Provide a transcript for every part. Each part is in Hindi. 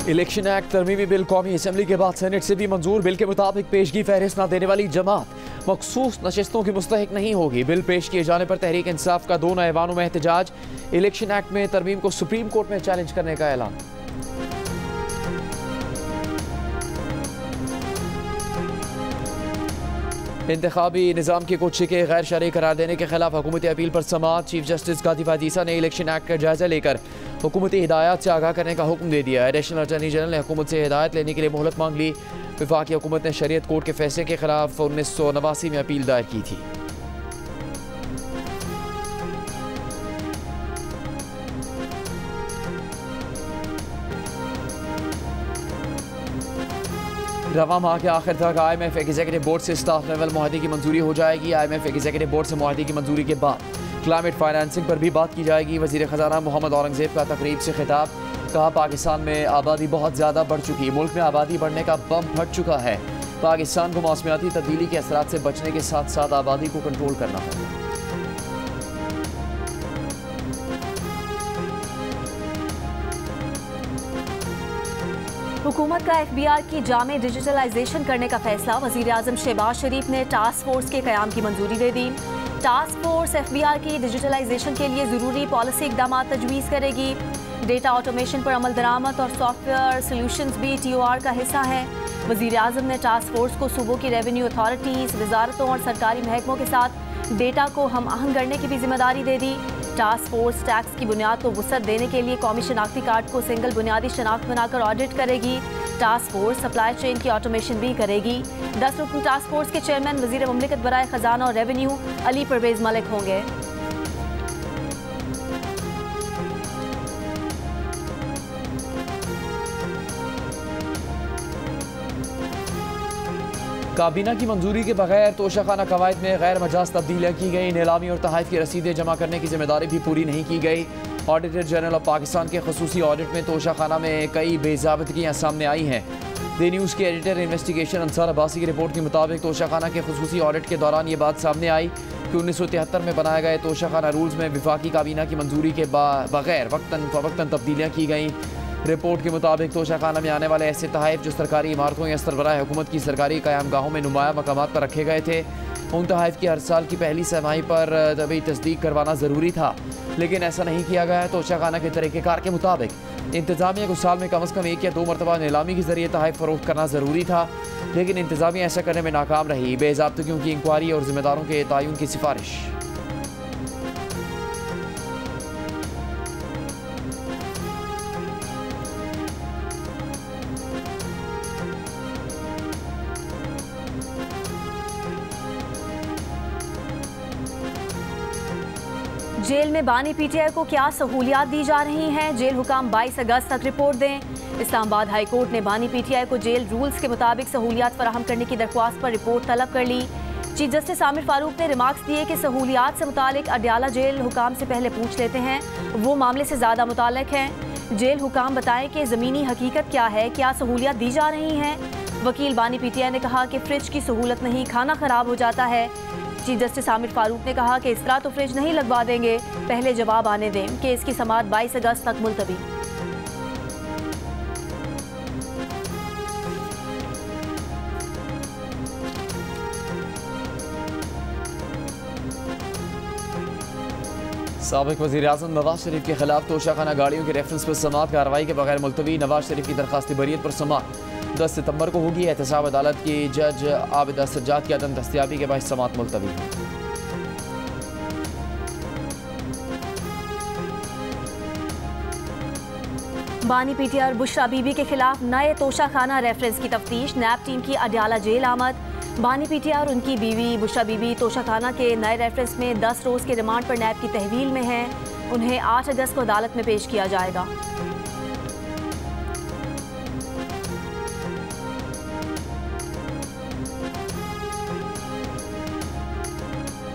इलेक्शन एक्ट तरमीमी बिल कौमी असम्बली के बाद सेनेट से भी मंजूर। बिल के मुताबिक पेशगी फहरिस्त न देने वाली जमात मखसूस नशस्तों की मुस्तहिक नहीं होगी। बिल पेश किए जाने पर तहरीक इंसाफ का 2 ऐवानों में एहतजाज। इलेक्शन एक्ट में तरमीम को सुप्रीम कोर्ट में चैलेंज करने का ऐलान। इंतखाबी निज़ाम के कुछ शिके गैर शरई करार देने के खिलाफ हुकूमती अपील पर समाअत। चीफ जस्टिस कातिब हदीसा ने इलेक्शन एक्ट का जायजा लेकर हुकूमती हिदायत से आगाह करने का हुक्म दे दिया। एडिशनल अटॉर्नी जनरल ने हुकूमत से हिदायत लेने के लिए मोहलत मांग ली। वफाकी हुकूमत ने शरीयत कोर्ट के फैसले के खिलाफ 1989 में अपील दायर की थी। रवा माह के आखिर तक IMF एग्जीक्यूटिव बोर्ड से स्टाफ लेवल मुआहदे की मंजूरी हो जाएगी। IMF एग्जीक्यूटिव बोर्ड से मुआहदे की मंजूरी के बाद क्लाइमेट फाइनेंसिंग पर भी बात की जाएगी। वज़ीर ख़जाना मोहम्मद औरंगज़ेब का तकरीब से खिताब। कहा, पाकिस्तान में आबादी बहुत ज़्यादा बढ़ चुकी, मुल्क में आबादी बढ़ने का बम फट चुका है। पाकिस्तान को मौसमियाती तब्दीली के असरात से बचने के साथ साथ आबादी को कंट्रोल करना होगा। हुकूमत का FBR की जामे डिजिटलाइजेशन करने का फैसला। वज़ीर आज़म शहबाज शरीफ ने टास्क फोर्स के क़याम की मंजूरी दे दी। टास्क फोर्स FBR की डिजिटलाइजेशन के लिए ज़रूरी पॉलिसी इक़दाम तजवीज़ करेगी। डेटा ऑटोमेशन पर अमल दरामद और सॉफ्टवेयर सोल्यूशंस भी TOR का हिस्सा है। वज़ीर आज़म ने टास्क फोर्स को सूबों की रेवेन्यू अथॉरिटीज़, वजारतों और सरकारी महकमों के साथ डेटा को हम आहंग करने की भी जिम्मेदारी दे दी। टास्क फोर्स टैक्स की बुनियाद को वुसअत देने के लिए कौमी शनाख्ती कार्ड को सिंगल बुनियादी शनाख्त बनाकर ऑडिट करेगी। टास्क फोर्स सप्लाई चेन की ऑटोमेशन भी करेगी। 10 रुकनी टास्क फोर्स के चेयरमैन वज़ीर मुमलिकत बराए ख़जाना और रेवेन्यू अली परवेज़ मलिक होंगे। काबीना की मंजूरी के बगैर तोशाखाना कवायद में गैर मजाज तब्दीलियाँ की गई। नीलामी और तहफ़ की रसीदें जमा करने की जिम्मेदारी भी पूरी नहीं की गई। ऑडिटर जनरल ऑफ पाकिस्तान के खसूसी ऑडिट में तोशाखाना में कई बेज़ाबतगियाँ सामने आई हैं। द न्यूज़ के एडिटर इन्वेस्टिगेशन अंसार अब्बासी की रिपोर्ट के मुताबिक तोशाखाना के खसूसी ऑडिट के दौरान ये बात सामने आई कि 1973 में बनाए गए तोशाखाना रूल्स में वफाकी काबीना की मंजूरी के बगैर वक्तन फ़वक्तन तब्दीलियाँ की गई। रिपोर्ट के मुताबिक तोशाखाना में आने वाले ऐसे तहफ़ जो सरकारी इमारतों या सरबराह हुकूमत की सरकारी क़यामगाहों में नुमाया मकामात पर रखे गए थे, उन तहफ़ की हर साल की पहली सहमाही पर तभी तस्दीक करवाना ज़रूरी था, लेकिन ऐसा नहीं किया गया। तोशाखाना के तरीक़ेकार के मुताबिक इंतज़ामिया को साल में कम अज़ कम 1 या 2 मरतबा नीलामी के ज़रिए तहफ़ फ़रोख्त करना ज़रूरी था, लेकिन इंतज़ामिया ऐसा करने में नाकाम रही। बेज़ाब्तगियों की इंक्वायरी और ज़िम्मेदारों के तयन की सिफारिश। जेल में बानी PTI को क्या सहूलियात दी जा रही हैं? जेल हुकाम 22 अगस्त तक रिपोर्ट दें। इस्लामाबाद हाई कोर्ट ने बानी PTI को जेल रूल्स के मुताबिक सहूलियात फराहम करने की दरख्वास्त पर रिपोर्ट तलब कर ली। चीफ जस्टिस आमिर फारूक ने रिमार्क्स दिए कि सहूलियात से मुतालिक अडयाला जेल हुकाम से पहले पूछ लेते हैं, वो मामले से ज़्यादा मुताल्लिक हैं। जेल हुकाम बताएं कि ज़मीनी हकीकत क्या है, क्या सहूलियात दी जा रही हैं। वकील बानी PTI ने कहा कि फ्रिज की सहूलत नहीं, खाना ख़राब हो जाता है। चीफ जस्टिस आमिर फारूक ने कहा कि इस तरह तो फ्रिज नहीं लगवा देंगे, पहले जवाब आने दें। केस की समाअत 22 अगस्त तक मुलतवी। साबिक वज़ीर आज़म नवाज शरीफ के खिलाफ तोशाखाना गाड़ियों के रेफरेंस पर समाअत कार्रवाई के बगैर मुलतवी। नवाज शरीफ की दरख्वास्त बरीयत पर समाअत 10 सितंबर को होगी। एहतसाब अदालत की जज आबिदा सज्जाद की अदम दस्तयाबी के बाद समाअत मुलतवी। बानी PTI और बुशरा बीबी के खिलाफ नए तोशाखाना रेफरेंस की तफ्तीश। नैब टीम की अडयाला जेल आमद। बानी PTI और उनकी बीवी बुशरा बीबी तोशाखाना के नए रेफरेंस में 10 रोज़ के रिमांड पर नैब की तहवील में हैं। उन्हें 8 अगस्त को अदालत में पेश किया जाएगा।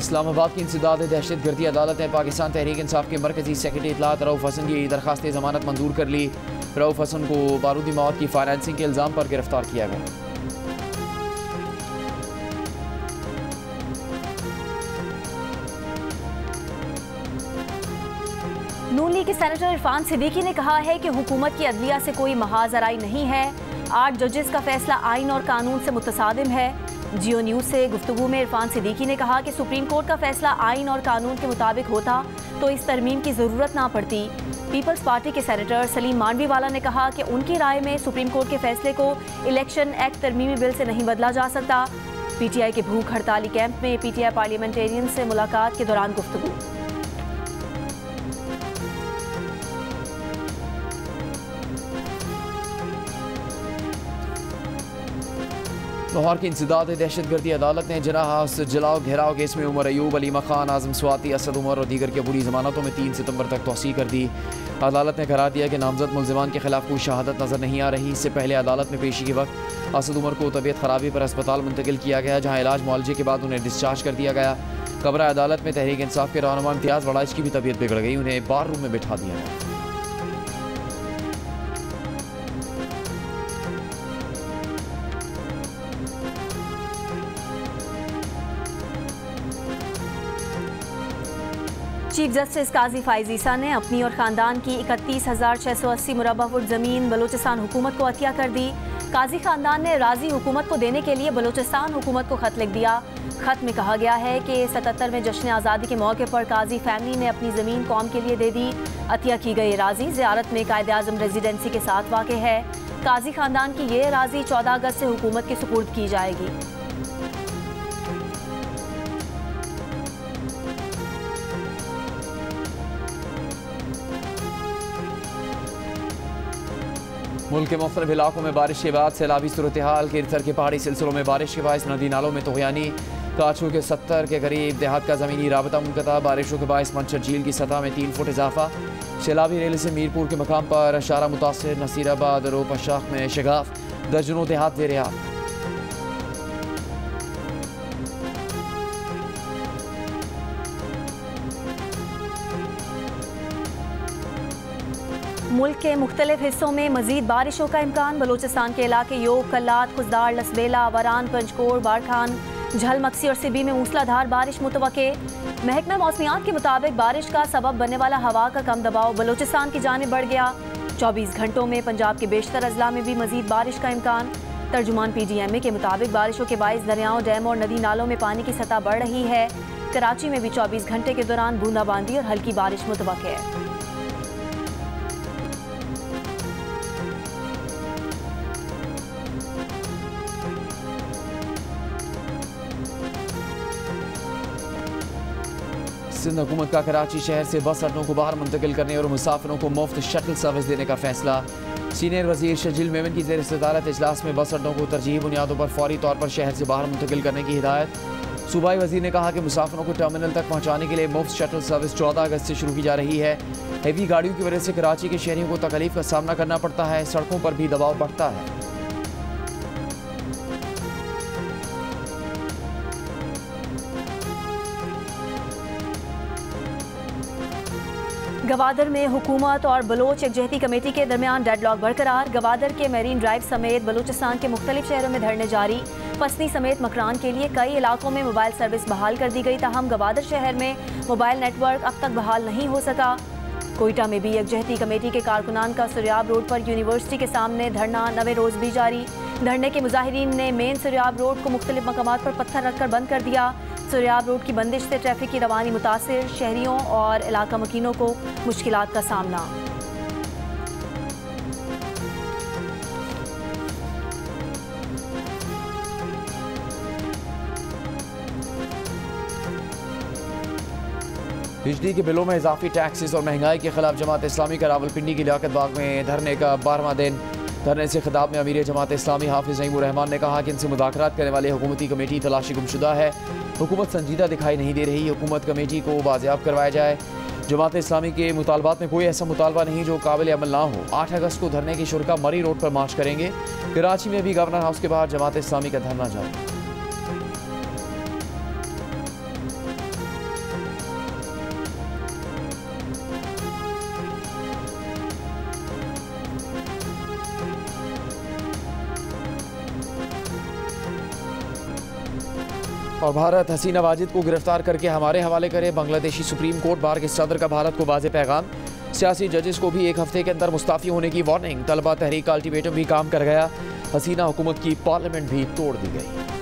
इस्लामाबाद की इंसदाद दहशत गर्दी अदालत ने पाकिस्तान तहरीक इंसाफ के मरकजी सेक्रेटरी इतलात रऊफ हसन की दरख्वास्त ज़मानत मंजूर कर ली। रऊफ हसन को बारूदी मौत की फाइनेंसिंग के इल्ज़ाम पर गिरफ्तार किया गया। नून लीग के सेनेटर इरफान सिद्दीकी ने कहा है कि हुकूमत की अदलिया से कोई महाजराई नहीं है। 8 जजेस का फैसला आइन और कानून से मुतसादिम है। जियो न्यूज़ से गुफ्तगू में इरफान सिद्दीकी ने कहा कि सुप्रीम कोर्ट का फैसला आइन और कानून के मुताबिक होता तो इस तरमीम की ज़रूरत ना पड़ती। पीपल्स पार्टी के सेनेटर सलीम मांडवीवाला ने कहा कि उनकी राय में सुप्रीम कोर्ट के फैसले को इलेक्शन एक्ट तरमीमी बिल से नहीं बदला जा सकता। पीटीआई के भूख हड़ताली कैंप में पीटीआई पार्लियामेंटेरियन से मुलाकात के दौरान गुफ्तगू। लाहौर की इंसदाद दहशतगर्दी अदालत ने जना हाउस जलाओ घेराव केस में उमर अयूब, अलीमा खान, आजम स्वाति, असद उमर और दीगर की अबूरी जमानतों में 3 सितंबर तक तौसीह कर दी। अदालत ने करार दिया कि नामजद मुल्जिमान के खिलाफ कोई शहादत नजर नहीं आ रही। इससे पहले अदालत में पेशी के वक्त असद उमर को तबीयत खराबी पर अस्पताल मुंतकिल किया गया, जहाँ इलाज मुआलजे के बाद उन्हें डिस्चार्ज कर दिया गया। कबरा अदालत में तहरीक इंसाफ के रहनुमा इम्तियाज़ वड़ाइच की भी तबीयत बिगड़ गई, उन्हें बार रूम में बिठा दिया गया। चीफ जस्टिस काजी फाइज ईसा ने अपनी और ख़ानदान की 31,680 मुरबा फुट ज़मीन बलूचिस्तान हुकूमत को अतिया कर दी। काजी ख़ानदान ने राजी हुकूमत को देने के लिए बलूचिस्तान हुकूमत को ख़त लिख दिया। ख़त में कहा गया है कि 77 में जश्न आज़ादी के मौके पर काजी फैमिली ने अपनी ज़मीन कौम के लिए दे दी। अतिया की गई अराज़ी ज़ियारत में कायदे आज़म रेजिडेंसी के साथ वाक़ है। काजी ख़ानदान की ये अराज़ी 14 अगस्त से हुकूमत के सुपुर्द की जाएगी। मुल्क के मुख्तलिफ इलाकों में बारिश के बाद सैलाबी सूरत हाल। किरथर के पहाड़ी सिलसिलों में बारिश के बायस नदी नालों में तुग़यानी। काचू के 70 के करीब देहात का ज़मीनी राबता मुनक़ता। बारिशों के बायस मंचर झील की सतह में 3 फुट इजाफा। सैलाबी रेल से मीरपुर के मकाम पर शारा मुतासिर। नसीराबाद रोपशाख में शगाफ। दर्जनों देहात ज़ेर-ए-आब। मुल्क के मुख्तलिफ हिस्सों में मजीद बारिशों का इम्कान। बलूचिस्तान के इलाके योग, कल्लात, खुजदार, लसबेला, वरान, पंजकोर, बारखान, झल, मक्सी और सिबी में मूसलाधार बारिश मुतवक्के। महकमा मौसमियात के मुताबिक बारिश का सबब बनने वाला हवा का कम दबाव बलूचिस्तान की जानिब बढ़ गया। 24 घंटों में पंजाब के बेशतर अजला में भी मजीद बारिश का इम्कान। तर्जुमान PGMA के मुताबिक बारिशों के बायस दरियाओं, डैम और नदी नालों में पानी की सतह बढ़ रही है। कराची में भी 24 घंटे के दौरान बूंदाबांदी और हल्की बारिश मुतवक्के है। सिंध हुकूमत का कराची शहर से बस अड्डों को बाहर मुंतकिल करने और मुसाफिरों को मुफ्त शटल सर्विस देने का फैसला। सीनियर वजीर शजील मेमन की ज़ेर सदारत इजलास में बस अड्डों को तरजीही बुनियादों पर फौरी तौर पर शहर से बाहर मुंतकिल करने की हिदायत। सूबाई वजीर ने कहा कि मुसाफिरों को टर्मिनल तक पहुँचाने के लिए मुफ्त शटल सर्विस 14 अगस्त से शुरू की जा रही है। हेवी गाड़ियों की वजह से कराची के शहरियों को तकलीफ का सामना करना पड़ता है। सड़कों पर भी दबाव बढ़ता है। गवादर में हुकूमत और बलोच यकजहती कमेटी के दरमियान डेडलॉक बरकरार। गवादर के मेरीन ड्राइव समेत बलूचिस्तान के मुख्तलिफ शहरों में धरने जारी। पसनी समेत मकरान के लिए कई इलाकों में मोबाइल सर्विस बहाल कर दी गई, ताहम गवादर शहर में मोबाइल नेटवर्क अब तक बहाल नहीं हो सका। कोयटा में भी यकजहती कमेटी के कारकुनान का सुरयाब रोड पर यूनिवर्सिटी के सामने धरना नवे रोज़ भी जारी। धरने के मुजाहिरीन ने मेन सुरयाब रोड को मुख्तलिफ मकामात पर पत्थर रखकर बंद कर दिया। सुरयाब रोड की बंदिश से ट्रैफिक की रवानी मुतासिर, शहरियों और इलाका मकीनों को मुश्किलात का सामना। बिजली के बिलों में इजाफी टैक्सेस और महंगाई के खिलाफ जमात इस्लामी का रावलपिंडी की लियाकत बाग में धरने का 12वां दिन। धरने से खिताब में अमीर जमात इस्लामी हाफिज नईमुर रहमान ने कहा कि इनसे मुज़ाकरात करने वाली हुकूमती कमेटी तलाशी गुमशुदा है। हुकूमत संजीदा दिखाई नहीं दे रही। हुकूमत कमेटी को बाजियाब करवाया जाए। जमात इस्लामी के मुतालबात में कोई ऐसा मुतालबा नहीं जो काबिल अमल ना हो। 8 अगस्त को धरने की शुरा मरी रोड पर मार्च करेंगे। कराची में भी गवर्नर हाउस के बाहर जमात इस्लामी का धरना जारी। और भारत हसीना वाजिद को गिरफ्तार करके हमारे हवाले करे। बांग्लादेशी सुप्रीम कोर्ट बार के सदर का भारत को वाज़े पैगाम। सियासी जजेस को भी 1 हफ्ते के अंदर मुस्ताफ़ी होने की वार्निंग। तलबा तहरीक अल्टीमेटम भी काम कर गया। हसीना हुकूमत की पार्लियामेंट भी तोड़ दी गई।